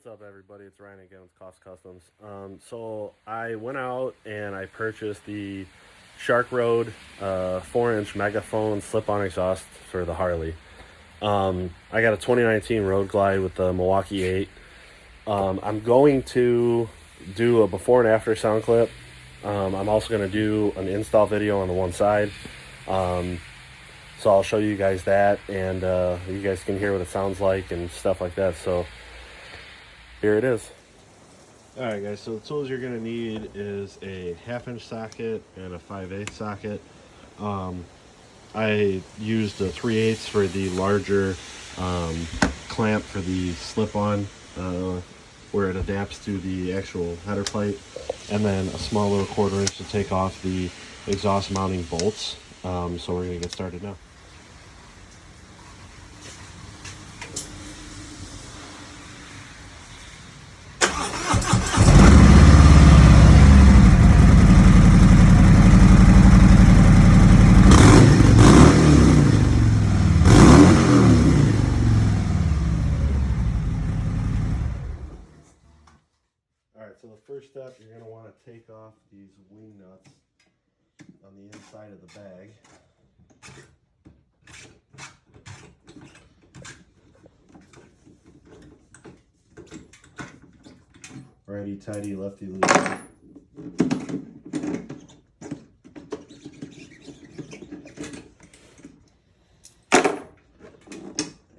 up, everybody? It's Ryan again with Cost Customs. So I went out and I purchased the Shark Road 4-inch megaphone slip-on exhaust for the Harley. I got a 2019 Road Glide with the Milwaukee 8. I'm going to do a before and after sound clip. I'm also going to do an install video on the one side. So I'll show you guys that, and you guys can hear what it sounds like and stuff like that. So here it is. Alright guys, so the tools you're going to need is a 1/2-inch socket and a 5/8 socket. I used the 3/8 for the larger clamp for the slip-on where it adapts to the actual header plate, and then a small little 1/4 inch to take off the exhaust mounting bolts. So we're going to get started now. So the first step, you're going to want to take off these wing nuts on the inside of the bag. Righty tighty, lefty loosey.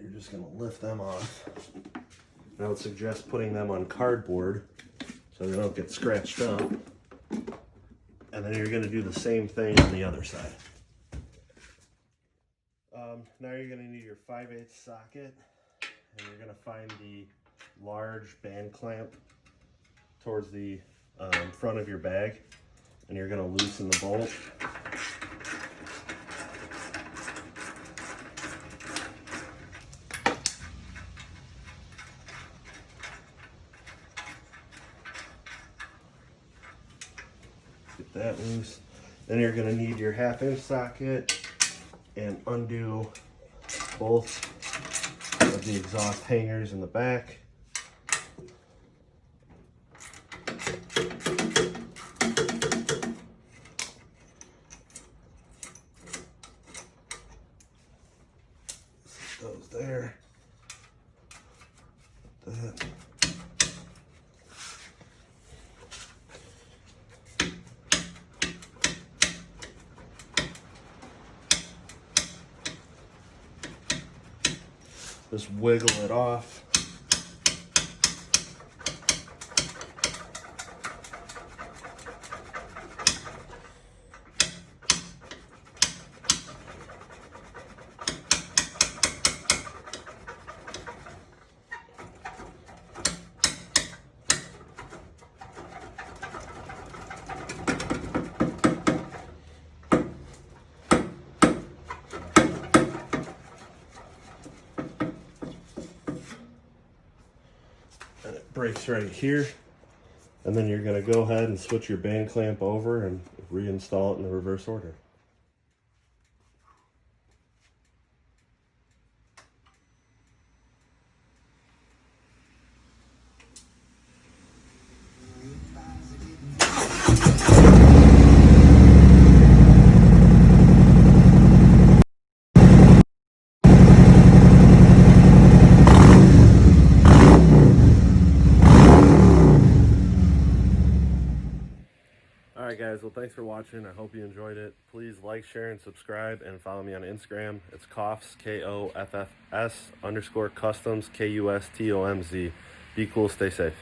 You're just going to lift them off. And I would suggest putting them on cardboard so they don't get scratched up. And then you're going to do the same thing on the other side. Now you're going to need your 5/8 socket, and you're going to find the large band clamp towards the front of your bag, and you're going to loosen the bolt. Get that loose. Then you're going to need your 1/2-inch socket and undo both of the exhaust hangers in the back. Set those there. That. Just wiggle it off. And it breaks right here, and then you're going to go ahead and switch your band clamp over and reinstall it in the reverse order. Alright guys, well thanks for watching. I hope you enjoyed it. Please like, share, and subscribe, and follow me on Instagram. It's Koffs, Koffs _customs, KUSTOMZ. Be cool, stay safe.